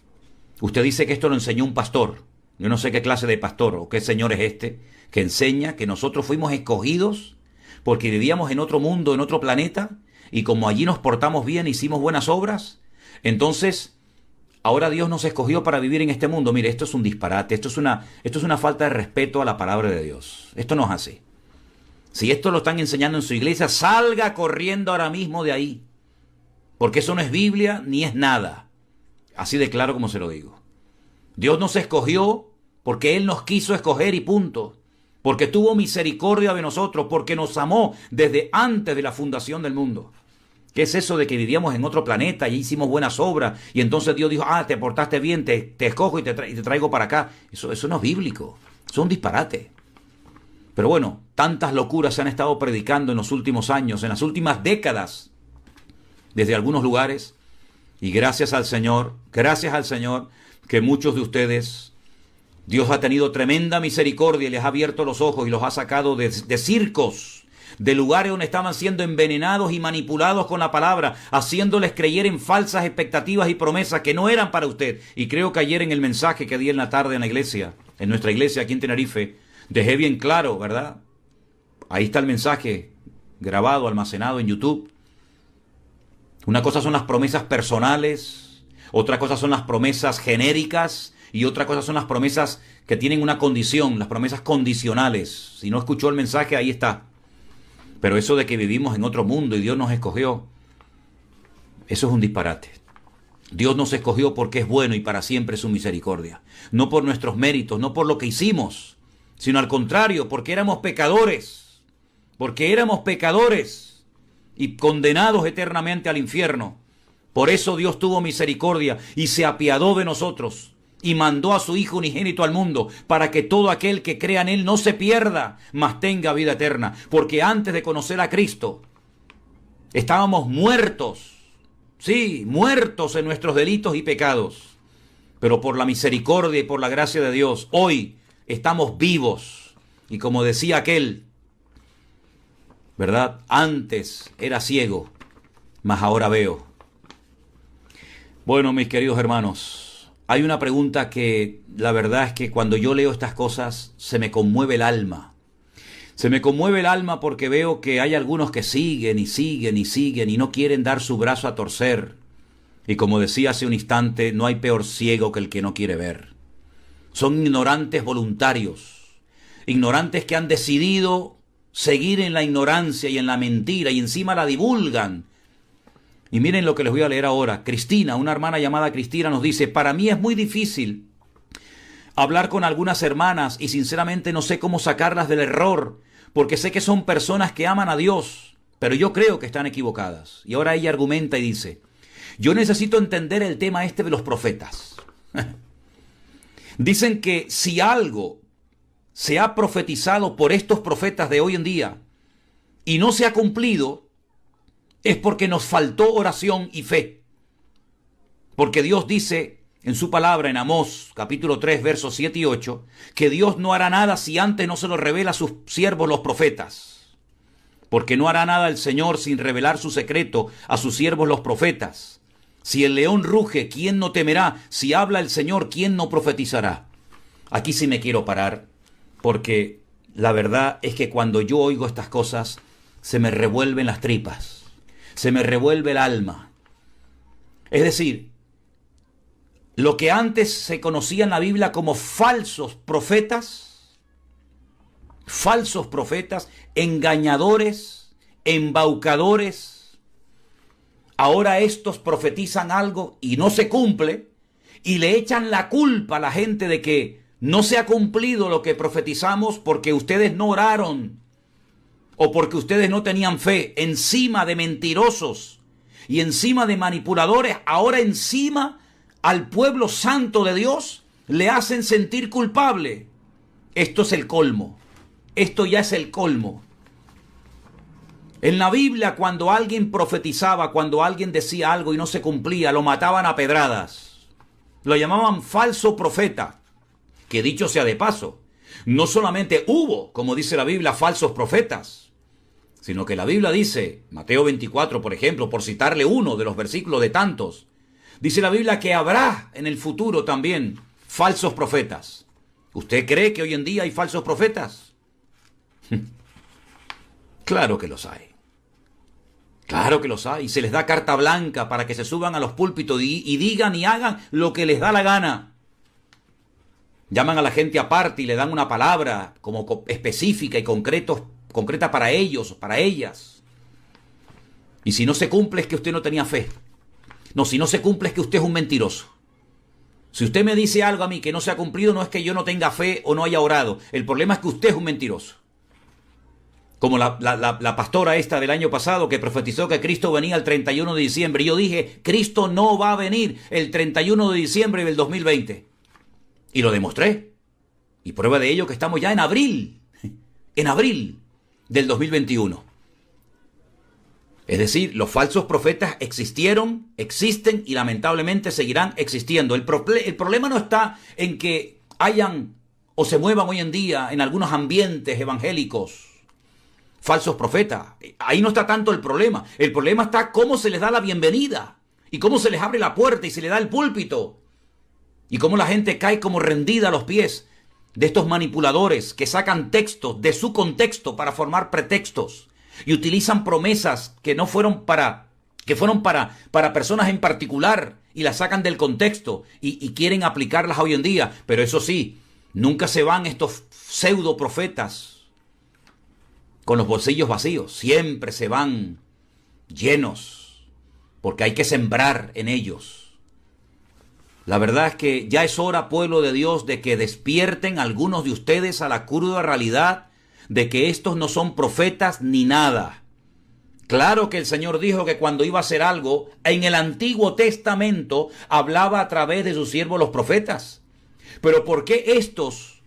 Usted dice que esto lo enseñó un pastor. Yo no sé qué clase de pastor o qué señor es este que enseña que nosotros fuimos escogidos porque vivíamos en otro mundo, en otro planeta, y como allí nos portamos bien, hicimos buenas obras, entonces ahora Dios nos escogió para vivir en este mundo. Mire, esto es un disparate, esto es una falta de respeto a la palabra de Dios. Esto no es así. Si esto lo están enseñando en su iglesia, salga corriendo ahora mismo de ahí, porque eso no es Biblia ni es nada. Así de claro como se lo digo. Dios nos escogió porque Él nos quiso escoger y punto. Porque tuvo misericordia de nosotros, porque nos amó desde antes de la fundación del mundo. ¿Qué es eso de que vivíamos en otro planeta y hicimos buenas obras? Y entonces Dios dijo, te portaste bien, te escojo y te traigo para acá. Eso no es bíblico, eso es un disparate. Pero bueno, tantas locuras se han estado predicando en los últimos años, en las últimas décadas, desde algunos lugares. Y gracias al Señor, que muchos de ustedes, Dios ha tenido tremenda misericordia y les ha abierto los ojos y los ha sacado de circos, de lugares donde estaban siendo envenenados y manipulados con la palabra, haciéndoles creer en falsas expectativas y promesas que no eran para usted. Y creo que ayer en el mensaje que di en la tarde en la iglesia, en nuestra iglesia aquí en Tenerife, dejé bien claro, ¿verdad? Ahí está el mensaje grabado, almacenado en YouTube. Una cosa son las promesas personales, otra cosa son las promesas genéricas y otra cosa son las promesas que tienen una condición, las promesas condicionales. Si no escuchó el mensaje, ahí está. Pero eso de que vivimos en otro mundo y Dios nos escogió, eso es un disparate. Dios nos escogió porque es bueno y para siempre su misericordia. No por nuestros méritos, no por lo que hicimos, sino al contrario, porque éramos pecadores. Porque éramos pecadores y condenados eternamente al infierno. Por eso Dios tuvo misericordia y se apiadó de nosotros y mandó a su Hijo unigénito al mundo para que todo aquel que crea en Él no se pierda, mas tenga vida eterna. Porque antes de conocer a Cristo, estábamos muertos. Sí, muertos en nuestros delitos y pecados. Pero por la misericordia y por la gracia de Dios, hoy estamos vivos. Y como decía aquel, ¿verdad? Antes era ciego, mas ahora veo. Bueno, mis queridos hermanos, hay una pregunta que la verdad es que cuando yo leo estas cosas se me conmueve el alma. Se me conmueve el alma porque veo que hay algunos que siguen y siguen y siguen y no quieren dar su brazo a torcer. Y como decía hace un instante, no hay peor ciego que el que no quiere ver. Son ignorantes voluntarios, ignorantes que han decidido seguir en la ignorancia y en la mentira y encima la divulgan. Y miren lo que les voy a leer ahora. Cristina, una hermana llamada Cristina, nos dice: para mí es muy difícil hablar con algunas hermanas y sinceramente no sé cómo sacarlas del error, porque sé que son personas que aman a Dios, pero yo creo que están equivocadas. Y ahora ella argumenta y dice: yo necesito entender el tema este de los profetas. Dicen que si algo se ha profetizado por estos profetas de hoy en día y no se ha cumplido, es porque nos faltó oración y fe. Porque Dios dice en su palabra en Amós capítulo 3 versos 7 y 8 que Dios no hará nada si antes no se lo revela a sus siervos los profetas. Porque no hará nada el Señor sin revelar su secreto a sus siervos los profetas. Si el león ruge, ¿quién no temerá? Si habla el Señor, ¿quién no profetizará? Aquí sí me quiero parar, porque la verdad es que cuando yo oigo estas cosas, se me revuelven las tripas, se me revuelve el alma. Es decir, lo que antes se conocía en la Biblia como falsos profetas, engañadores, embaucadores, ahora estos profetizan algo y no se cumple y le echan la culpa a la gente de que no se ha cumplido lo que profetizamos porque ustedes no oraron o porque ustedes no tenían fe. Encima de mentirosos y encima de manipuladores, ahora encima al pueblo santo de Dios le hacen sentir culpable. Esto es el colmo. Esto ya es el colmo. En la Biblia, cuando alguien profetizaba, cuando alguien decía algo y no se cumplía, lo mataban a pedradas. Lo llamaban falso profeta. Que dicho sea de paso, no solamente hubo, como dice la Biblia, falsos profetas, sino que la Biblia dice, Mateo 24, por ejemplo, por citarle uno de los versículos de tantos, dice la Biblia que habrá en el futuro también falsos profetas. ¿Usted cree que hoy en día hay falsos profetas? Claro que los hay. Claro que los hay. Y se les da carta blanca para que se suban a los púlpitos y digan y hagan lo que les da la gana. Llaman a la gente aparte y le dan una palabra como específica y concreta para ellos, para ellas. Y si no se cumple es que usted no tenía fe. No, si no se cumple es que usted es un mentiroso. Si usted me dice algo a mí que no se ha cumplido, no es que yo no tenga fe o no haya orado. El problema es que usted es un mentiroso. Como la pastora esta del año pasado que profetizó que Cristo venía el 31 de diciembre. Y yo dije, Cristo no va a venir el 31 de diciembre del 2020. Y lo demostré. Y prueba de ello que estamos ya en abril del 2021. Es decir, los falsos profetas existieron, existen y lamentablemente seguirán existiendo. El problema no está en que hayan o se muevan hoy en día en algunos ambientes evangélicos falsos profetas. Ahí no está tanto el problema. El problema está cómo se les da la bienvenida y cómo se les abre la puerta y se les da el púlpito. Y cómo la gente cae como rendida a los pies de estos manipuladores que sacan textos de su contexto para formar pretextos y utilizan promesas que no fueron que fueron para personas en particular y las sacan del contexto y quieren aplicarlas hoy en día. Pero eso sí, nunca se van estos pseudo profetas con los bolsillos vacíos, siempre se van llenos, porque hay que sembrar en ellos. La verdad es que ya es hora, pueblo de Dios, de que despierten algunos de ustedes a la cruda realidad de que estos no son profetas ni nada. Claro que el Señor dijo que cuando iba a hacer algo, en el Antiguo Testamento hablaba a través de sus siervos los profetas. Pero ¿por qué estos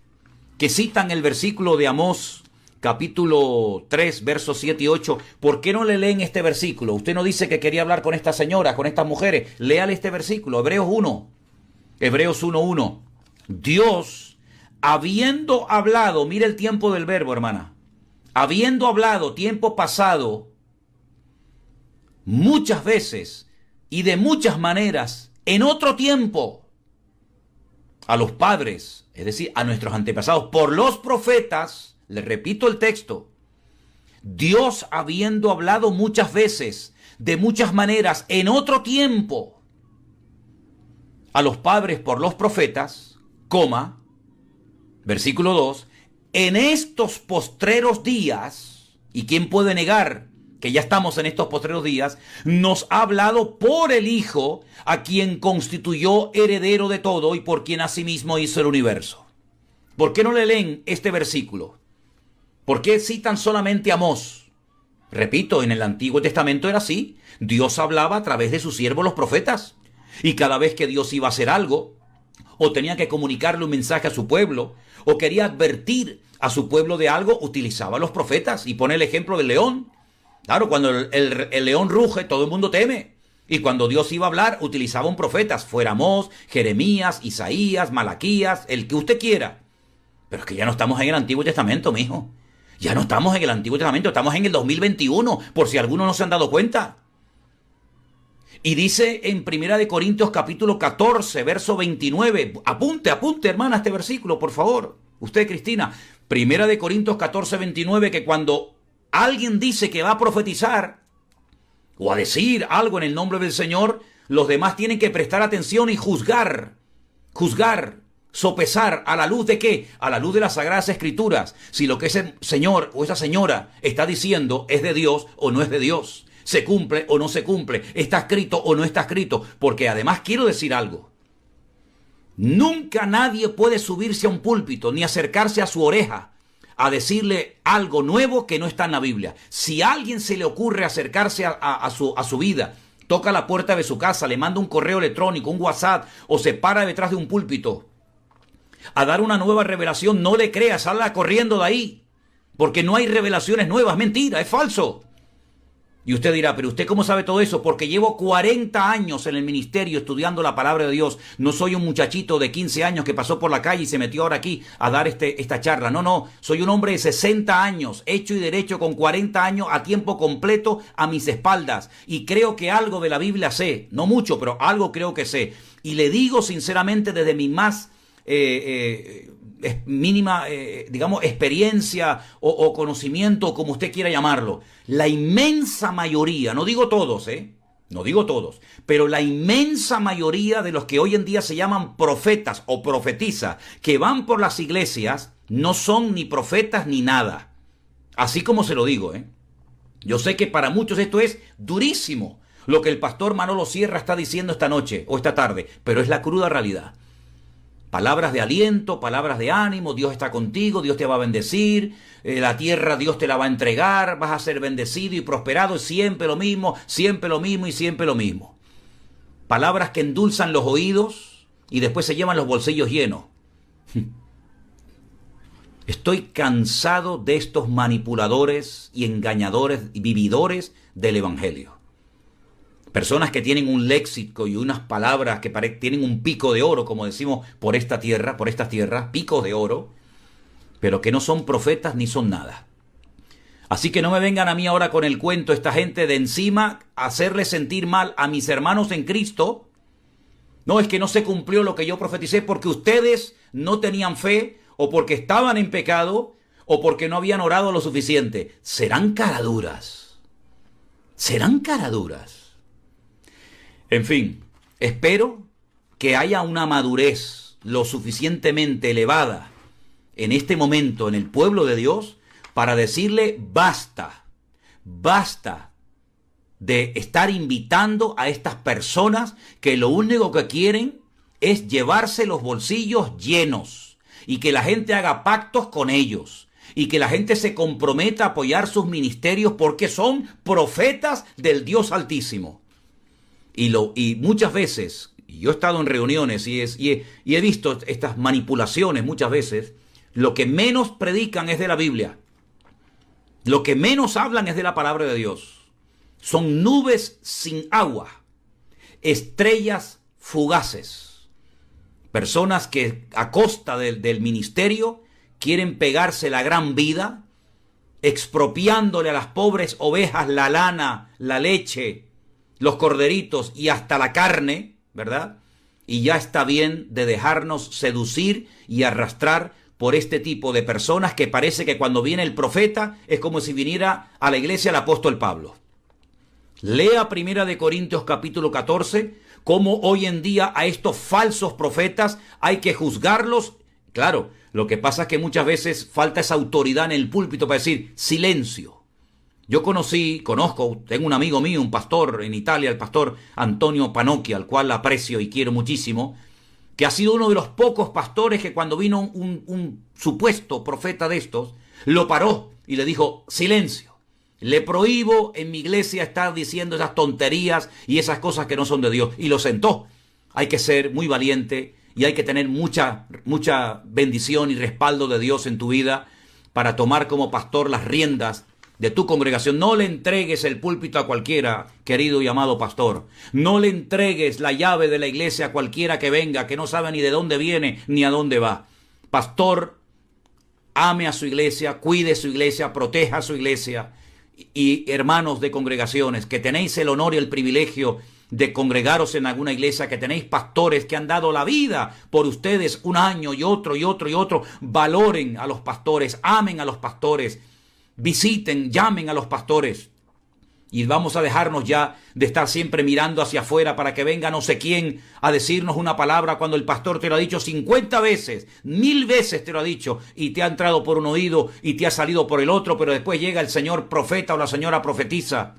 que citan el versículo de Amós, capítulo 3, versos 7 y 8, ¿por qué no le leen este versículo? Usted no dice que quería hablar con estas señoras, con estas mujeres. Léale este versículo, Hebreos 1. Hebreos 1:1. Dios, habiendo hablado, mire el tiempo del verbo, hermana, habiendo hablado tiempo pasado, muchas veces y de muchas maneras, en otro tiempo, a los padres, es decir, a nuestros antepasados, por los profetas, le repito el texto, Dios habiendo hablado muchas veces, de muchas maneras, en otro tiempo, a los padres por los profetas, coma, versículo 2, en estos postreros días, ¿y quién puede negar que ya estamos en estos postreros días? Nos ha hablado por el Hijo, a quien constituyó heredero de todo y por quien asimismo hizo el universo. ¿Por qué no le leen este versículo? ¿Por qué citan solamente a Amós? Repito, en el Antiguo Testamento era así. Dios hablaba a través de sus siervos los profetas. Y cada vez que Dios iba a hacer algo, o tenía que comunicarle un mensaje a su pueblo, o quería advertir a su pueblo de algo, utilizaba a los profetas. Y pone el ejemplo del león. Claro, cuando el león ruge, todo el mundo teme. Y cuando Dios iba a hablar, utilizaba un profeta, fuera Amós, Jeremías, Isaías, Malaquías, el que usted quiera. Pero es que ya no estamos en el Antiguo Testamento, mijo. Ya no estamos en el Antiguo Testamento, estamos en el 2021, por si algunos no se han dado cuenta. Y dice en 1 Corintios capítulo 14, verso 29, apunte, hermana, este versículo, por favor. Usted, Cristina, 1 Corintios 14, 29, que cuando alguien dice que va a profetizar o a decir algo en el nombre del Señor, los demás tienen que prestar atención y juzgar, sopesar, ¿a la luz de qué? A la luz de las Sagradas Escrituras, si lo que ese señor o esa señora está diciendo es de Dios o no es de Dios. ¿Se cumple o no se cumple? ¿Está escrito o no está escrito? Porque además quiero decir algo. Nunca nadie puede subirse a un púlpito ni acercarse a su oreja a decirle algo nuevo que no está en la Biblia. Si a alguien se le ocurre acercarse a su vida, toca la puerta de su casa, le manda un correo electrónico, un WhatsApp, o se para detrás de un púlpito a dar una nueva revelación, no le crea, salga corriendo de ahí, porque no hay revelaciones nuevas. Mentira, es falso. Y usted dirá, pero ¿usted cómo sabe todo eso? Porque llevo 40 años en el ministerio estudiando la palabra de Dios. No soy un muchachito de 15 años que pasó por la calle y se metió ahora aquí a dar esta charla. No, soy un hombre de 60 años, hecho y derecho, con 40 años a tiempo completo a mis espaldas. Y creo que algo de la Biblia sé, no mucho, pero algo creo que sé. Y le digo sinceramente desde mi más mínima, digamos, experiencia o conocimiento, como usted quiera llamarlo, la inmensa mayoría, no digo todos, pero la inmensa mayoría de los que hoy en día se llaman profetas o profetizas, que van por las iglesias, no son ni profetas ni nada. Así como se lo digo, Yo sé que para muchos esto es durísimo, lo que el pastor Manolo Sierra está diciendo esta noche o esta tarde, pero es la cruda realidad. Palabras de aliento, palabras de ánimo, Dios está contigo, Dios te va a bendecir, la tierra Dios te la va a entregar, vas a ser bendecido y prosperado, siempre lo mismo y siempre lo mismo. Palabras que endulzan los oídos y después se llevan los bolsillos llenos. Estoy cansado de estos manipuladores y engañadores y vividores del Evangelio. Personas que tienen un léxico y unas palabras que tienen un pico de oro, como decimos por estas tierras, picos de oro, pero que no son profetas ni son nada. Así que no me vengan a mí ahora con el cuento esta gente de encima, hacerle sentir mal a mis hermanos en Cristo. No, es que no se cumplió lo que yo profeticé porque ustedes no tenían fe, o porque estaban en pecado, o porque no habían orado lo suficiente. Serán caraduras. En fin, espero que haya una madurez lo suficientemente elevada en este momento en el pueblo de Dios para decirle basta de estar invitando a estas personas que lo único que quieren es llevarse los bolsillos llenos y que la gente haga pactos con ellos y que la gente se comprometa a apoyar sus ministerios porque son profetas del Dios Altísimo. Y muchas veces, yo he estado en reuniones y he visto estas manipulaciones muchas veces, lo que menos predican es de la Biblia. Lo que menos hablan es de la palabra de Dios. Son nubes sin agua, estrellas fugaces, personas que a costa del ministerio quieren pegarse la gran vida, expropiándole a las pobres ovejas la lana, la leche, los corderitos y hasta la carne, ¿verdad? Y ya está bien de dejarnos seducir y arrastrar por este tipo de personas que parece que cuando viene el profeta es como si viniera a la iglesia el apóstol Pablo. Lea 1 Corintios capítulo 14, cómo hoy en día a estos falsos profetas hay que juzgarlos. Claro, lo que pasa es que muchas veces falta esa autoridad en el púlpito para decir silencio. Yo conozco, tengo un amigo mío, un pastor en Italia, el pastor Antonio Panocchia, al cual aprecio y quiero muchísimo, que ha sido uno de los pocos pastores que cuando vino un supuesto profeta de estos, lo paró y le dijo, silencio. Le prohíbo en mi iglesia estar diciendo esas tonterías y esas cosas que no son de Dios. Y lo sentó. Hay que ser muy valiente y hay que tener mucha bendición y respaldo de Dios en tu vida para tomar como pastor las riendas de tu congregación. No le entregues el púlpito a cualquiera, querido y amado pastor. No le entregues la llave de la iglesia a cualquiera que venga, que no sabe ni de dónde viene ni a dónde va. Pastor, ame a su iglesia, cuide su iglesia, proteja a su iglesia. Y hermanos de congregaciones, que tenéis el honor y el privilegio de congregaros en alguna iglesia, que tenéis pastores que han dado la vida por ustedes un año y otro y otro y otro, valoren a los pastores, amen a los pastores, visiten, llamen a los pastores. Y vamos a dejarnos ya de estar siempre mirando hacia afuera para que venga no sé quién a decirnos una palabra cuando el pastor te lo ha dicho 50 veces, 1000 veces te lo ha dicho y te ha entrado por un oído y te ha salido por el otro, pero después llega el señor profeta o la señora profetisa,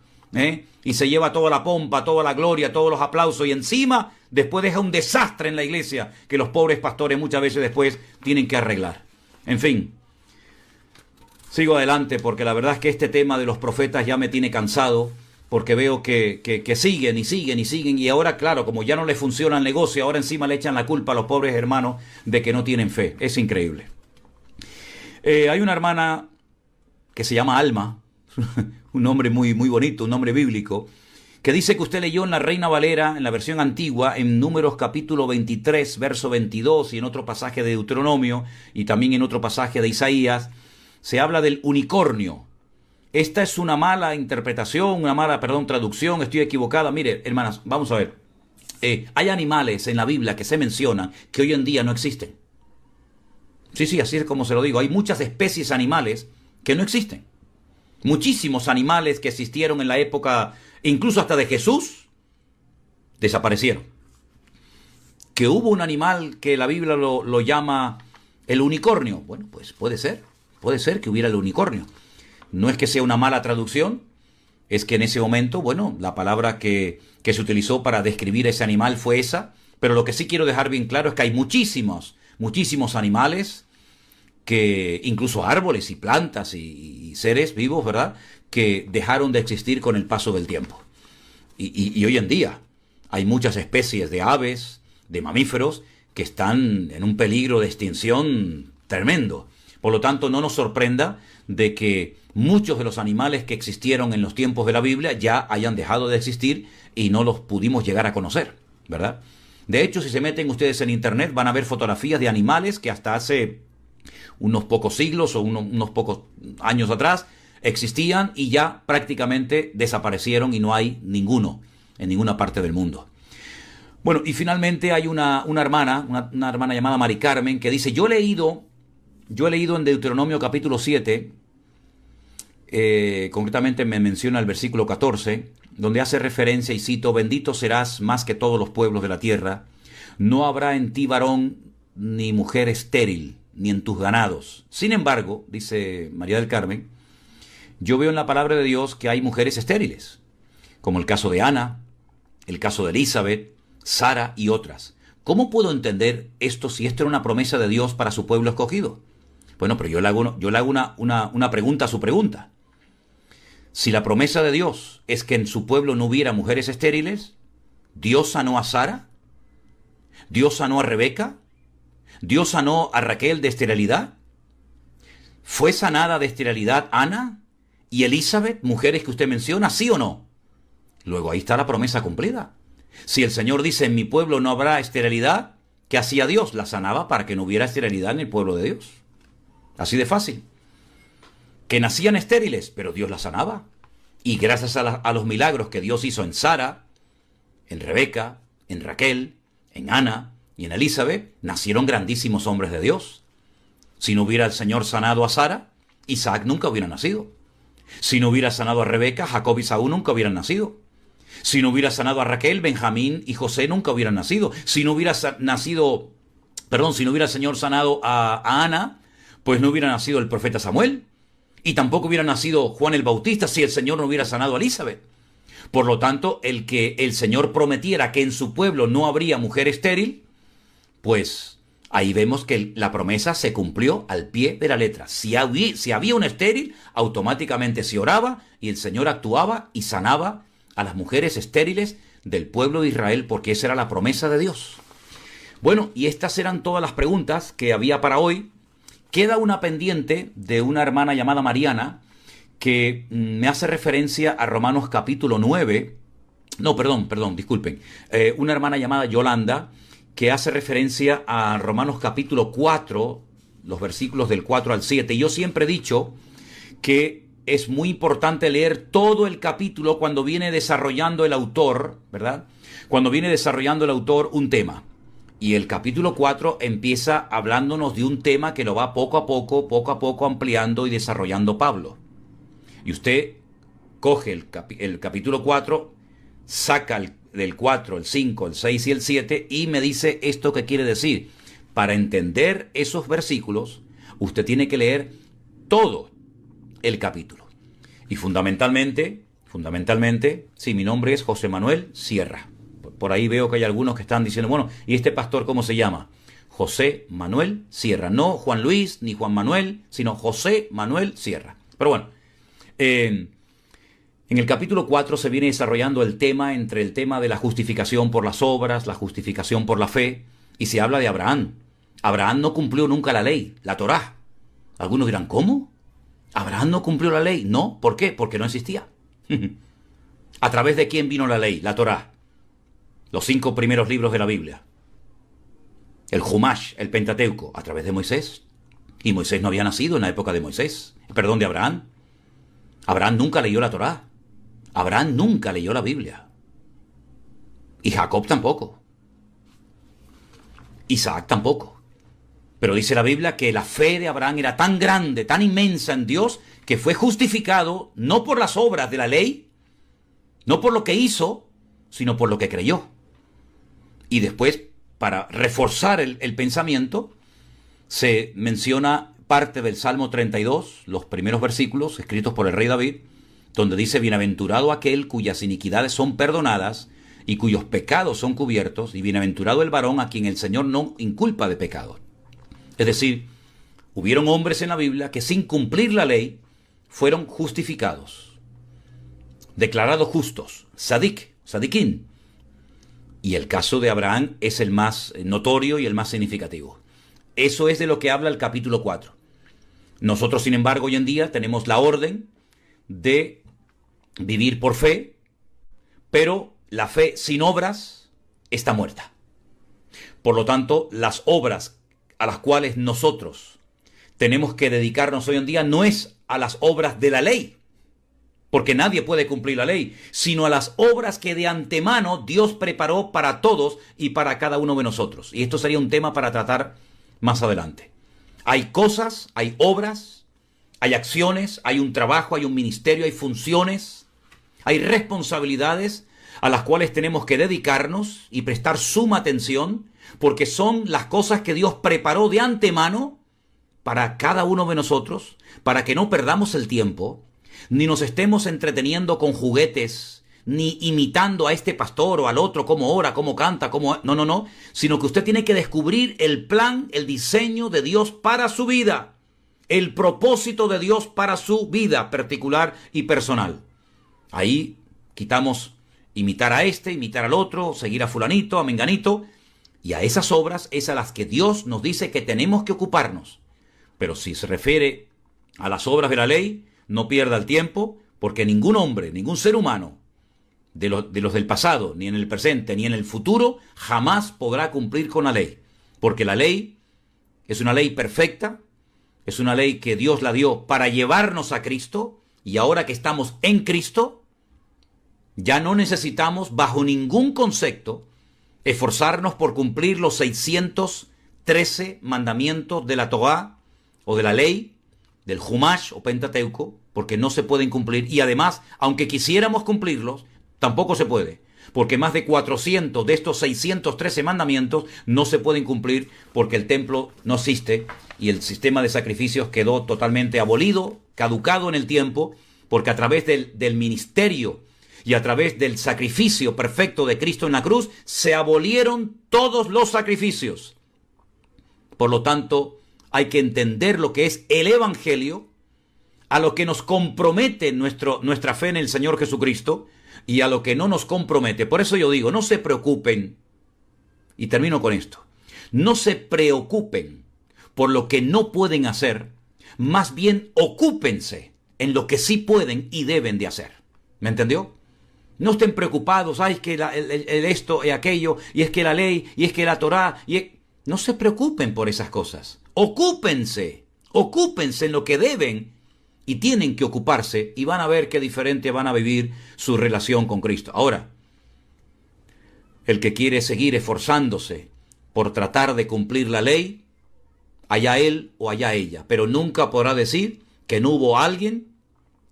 y se lleva toda la pompa, toda la gloria, todos los aplausos y encima después deja un desastre en la iglesia que los pobres pastores muchas veces después tienen que arreglar. En fin. Sigo adelante porque la verdad es que este tema de los profetas ya me tiene cansado porque veo que siguen y siguen y siguen y ahora, claro, como ya no les funciona el negocio, ahora encima le echan la culpa a los pobres hermanos de que no tienen fe. Es increíble. Hay una hermana que se llama Alma, un nombre muy bonito, un nombre bíblico, que dice que usted leyó en la Reina Valera, en la versión antigua, en Números capítulo 23, verso 22 y en otro pasaje de Deuteronomio y también en otro pasaje de Isaías, se habla del unicornio. Esta es una mala interpretación, traducción, estoy equivocada. Mire, hermanas, vamos a ver. Hay animales en la Biblia que se mencionan que hoy en día no existen. Sí, así es como se lo digo. Hay muchas especies animales que no existen. Muchísimos animales que existieron en la época, incluso hasta de Jesús, desaparecieron. Que hubo un animal que la Biblia lo llama el unicornio. Bueno, pues puede ser. Puede ser que hubiera el unicornio. No es que sea una mala traducción, es que en ese momento, bueno, la palabra que se utilizó para describir ese animal fue esa, pero lo que sí quiero dejar bien claro es que hay muchísimos animales, que incluso árboles y plantas y seres vivos, ¿verdad?, que dejaron de existir con el paso del tiempo. Y hoy en día hay muchas especies de aves, de mamíferos, que están en un peligro de extinción tremendo. Por lo tanto, no nos sorprenda de que muchos de los animales que existieron en los tiempos de la Biblia ya hayan dejado de existir y no los pudimos llegar a conocer, ¿verdad? De hecho, si se meten ustedes en internet, van a ver fotografías de animales que hasta hace unos pocos siglos o unos pocos años atrás existían y ya prácticamente desaparecieron y no hay ninguno en ninguna parte del mundo. Bueno, y finalmente hay una hermana llamada Mari Carmen que dice, yo he leído en Deuteronomio capítulo 7, concretamente me menciona el versículo 14, donde hace referencia y cito, bendito serás más que todos los pueblos de la tierra, no habrá en ti varón ni mujer estéril, ni en tus ganados. Sin embargo, dice María del Carmen, yo veo en la palabra de Dios que hay mujeres estériles, como el caso de Ana, el caso de Elizabeth, Sara y otras. ¿Cómo puedo entender esto si esto era una promesa de Dios para su pueblo escogido? Bueno, pero yo le hago una pregunta a su pregunta. Si la promesa de Dios es que en su pueblo no hubiera mujeres estériles, ¿Dios sanó a Sara? ¿Dios sanó a Rebeca? ¿Dios sanó a Raquel de esterilidad? ¿Fue sanada de esterilidad Ana y Elizabeth, mujeres que usted menciona, sí o no? Luego ahí está la promesa cumplida. Si el Señor dice, en mi pueblo no habrá esterilidad, ¿qué hacía Dios? La sanaba para que no hubiera esterilidad en el pueblo de Dios. Así de fácil. Que nacían estériles, pero Dios las sanaba. Y gracias a los milagros que Dios hizo en Sara, en Rebeca, en Raquel, en Ana y en Elizabeth, nacieron grandísimos hombres de Dios. Si no hubiera el Señor sanado a Sara, Isaac nunca hubiera nacido. Si no hubiera sanado a Rebeca, Jacob y Saúl nunca hubieran nacido. Si no hubiera sanado a Raquel, Benjamín y José nunca hubieran nacido. Si no hubiera si no hubiera el Señor sanado a Ana, pues no hubiera nacido el profeta Samuel. Y tampoco hubiera nacido Juan el Bautista si el Señor no hubiera sanado a Elizabeth. Por lo tanto, el que el Señor prometiera que en su pueblo no habría mujer estéril, pues ahí vemos que la promesa se cumplió al pie de la letra. Si había un estéril, automáticamente se oraba y el Señor actuaba y sanaba a las mujeres estériles del pueblo de Israel, porque esa era la promesa de Dios. Bueno, y estas eran todas las preguntas que había para hoy. Queda una pendiente de una hermana llamada Mariana que me hace referencia a Romanos capítulo 9. No, perdón, disculpen. Una hermana llamada Yolanda que hace referencia a Romanos capítulo 4, los versículos del 4 al 7. Yo siempre he dicho que es muy importante leer todo el capítulo cuando viene desarrollando el autor, ¿verdad? Cuando viene desarrollando el autor un tema. Y el capítulo 4 empieza hablándonos de un tema que lo va poco a poco ampliando y desarrollando Pablo. Y usted coge el capítulo 4, saca del 4, el 5, el 6 y el 7 y me dice esto que quiere decir. Para entender esos versículos, usted tiene que leer todo el capítulo. Y fundamentalmente, sí, mi nombre es José Manuel Sierra. Por ahí veo que hay algunos que están diciendo, bueno, ¿y este pastor cómo se llama? José Manuel Sierra. No Juan Luis ni Juan Manuel, sino José Manuel Sierra. Pero bueno, en el capítulo 4 se viene desarrollando entre el tema de la justificación por las obras, la justificación por la fe, y se habla de Abraham. Abraham no cumplió nunca la ley, la Torá. Algunos dirán, ¿cómo? ¿Abraham no cumplió la ley? No, ¿por qué? Porque no existía. ¿A través de quién vino la ley, la Torá? Los 5 primeros libros de la Biblia. El Jumash, el Pentateuco, a través de Moisés. Y Moisés no había nacido en la época de de Abraham. Abraham nunca leyó la Torá. Abraham nunca leyó la Biblia. Y Jacob tampoco. Isaac tampoco. Pero dice la Biblia que la fe de Abraham era tan grande, tan inmensa en Dios, que fue justificado no por las obras de la ley, no por lo que hizo, sino por lo que creyó. Y después, para reforzar el pensamiento, se menciona parte del Salmo 32, los primeros versículos escritos por el rey David, donde dice, bienaventurado aquel cuyas iniquidades son perdonadas y cuyos pecados son cubiertos, y bienaventurado el varón a quien el Señor no inculpa de pecado. Es decir, hubieron hombres en la Biblia que sin cumplir la ley fueron justificados, declarados justos, sadiquín. Y el caso de Abraham es el más notorio y el más significativo. Eso es de lo que habla el capítulo 4. Nosotros, sin embargo, hoy en día tenemos la orden de vivir por fe, pero la fe sin obras está muerta. Por lo tanto, las obras a las cuales nosotros tenemos que dedicarnos hoy en día no es a las obras de la ley, porque nadie puede cumplir la ley, sino a las obras que de antemano Dios preparó para todos y para cada uno de nosotros. Y esto sería un tema para tratar más adelante. Hay cosas, hay obras, hay acciones, hay un trabajo, hay un ministerio, hay funciones, hay responsabilidades a las cuales tenemos que dedicarnos y prestar suma atención, porque son las cosas que Dios preparó de antemano para cada uno de nosotros, para que no perdamos el tiempo, ni nos estemos entreteniendo con juguetes ni imitando a este pastor o al otro, cómo ora, cómo canta, cómo... No, sino que usted tiene que descubrir el plan, el diseño de Dios para su vida, el propósito de Dios para su vida particular y personal. Ahí quitamos imitar a este, imitar al otro, seguir a fulanito, a menganito, y a esas obras es a las que Dios nos dice que tenemos que ocuparnos. Pero si se refiere a las obras de la ley, no pierda el tiempo, porque ningún hombre, ningún ser humano, de los del pasado, ni en el presente, ni en el futuro, jamás podrá cumplir con la ley. Porque la ley es una ley perfecta, es una ley que Dios la dio para llevarnos a Cristo, y ahora que estamos en Cristo, ya no necesitamos, bajo ningún concepto, esforzarnos por cumplir los 613 mandamientos de la Torá o de la ley, del Humash o Pentateuco, porque no se pueden cumplir. Y además, aunque quisiéramos cumplirlos, tampoco se puede, porque más de 400 de estos 613 mandamientos no se pueden cumplir porque el templo no existe y el sistema de sacrificios quedó totalmente abolido, caducado en el tiempo, porque a través del ministerio y a través del sacrificio perfecto de Cristo en la cruz, se abolieron todos los sacrificios. Por lo tanto, hay que entender lo que es el Evangelio, a lo que nos compromete nuestra fe en el Señor Jesucristo y a lo que no nos compromete. Por eso yo digo, no se preocupen, y termino con esto, no se preocupen por lo que no pueden hacer, más bien ocúpense en lo que sí pueden y deben de hacer. ¿Me entendió? No estén preocupados, ay, es que esto y aquello, y es que la ley, y es que la Torá, no se preocupen por esas cosas. Ocúpense en lo que deben y tienen que ocuparse, y van a ver qué diferente van a vivir su relación con Cristo. Ahora, el que quiere seguir esforzándose por tratar de cumplir la ley, allá él o allá ella, pero nunca podrá decir que no hubo alguien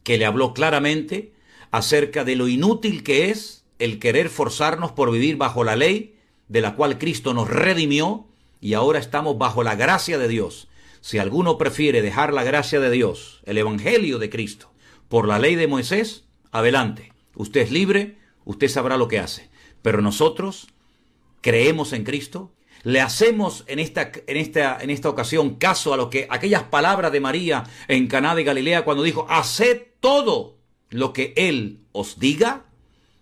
que le habló claramente acerca de lo inútil que es el querer forzarnos por vivir bajo la ley, de la cual Cristo nos redimió, y ahora estamos bajo la gracia de Dios. Si alguno prefiere dejar la gracia de Dios, el Evangelio de Cristo, por la ley de Moisés, adelante. Usted es libre, usted sabrá lo que hace. Pero nosotros creemos en Cristo, le hacemos en esta ocasión caso a lo que aquellas palabras de María en Caná de Galilea cuando dijo, haced todo lo que Él os diga,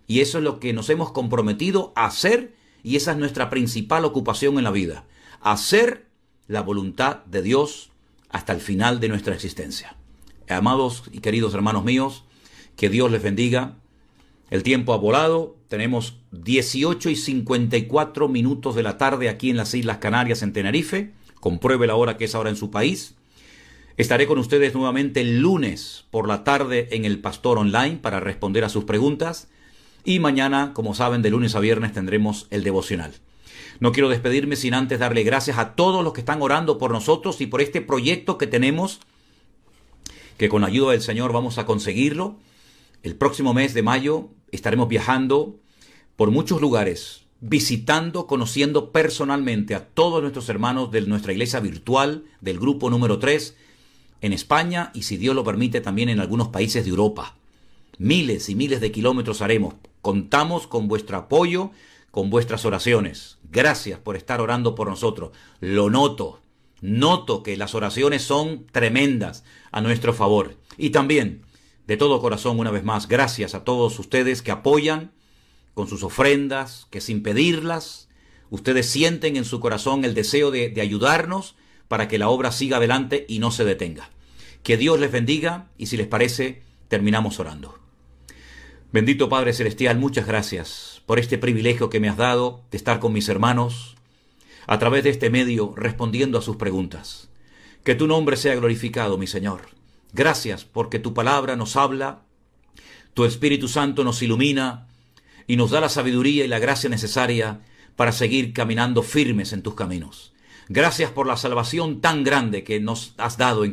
y eso es lo que nos hemos comprometido a hacer, y esa es nuestra principal ocupación en la vida, hacer la voluntad de Dios hasta el final de nuestra existencia. Amados y queridos hermanos míos, que Dios les bendiga. El tiempo ha volado, tenemos 18:54 de la tarde aquí en las Islas Canarias, en Tenerife. Compruebe la hora que es ahora en su país. Estaré con ustedes nuevamente el lunes por la tarde en el Pastor Online para responder a sus preguntas. Y mañana, como saben, de lunes a viernes tendremos el devocional. No quiero despedirme sin antes darle gracias a todos los que están orando por nosotros y por este proyecto que tenemos, que con la ayuda del Señor vamos a conseguirlo. El próximo mes de mayo estaremos viajando por muchos lugares, visitando, conociendo personalmente a todos nuestros hermanos de nuestra iglesia virtual, del grupo número 3, en España y, si Dios lo permite, también en algunos países de Europa. Miles y miles de kilómetros haremos. Contamos con vuestro apoyo, con vuestras oraciones. Gracias por estar orando por nosotros. Lo noto que las oraciones son tremendas a nuestro favor. Y también, de todo corazón, una vez más, gracias a todos ustedes que apoyan con sus ofrendas, que sin pedirlas, ustedes sienten en su corazón el deseo de ayudarnos para que la obra siga adelante y no se detenga. Que Dios les bendiga, y si les parece, terminamos orando. Bendito Padre Celestial, muchas gracias por este privilegio que me has dado de estar con mis hermanos a través de este medio respondiendo a sus preguntas. Que tu nombre sea glorificado, mi Señor. Gracias porque tu palabra nos habla, tu Espíritu Santo nos ilumina y nos da la sabiduría y la gracia necesaria para seguir caminando firmes en tus caminos. Gracias por la salvación tan grande que nos has dado en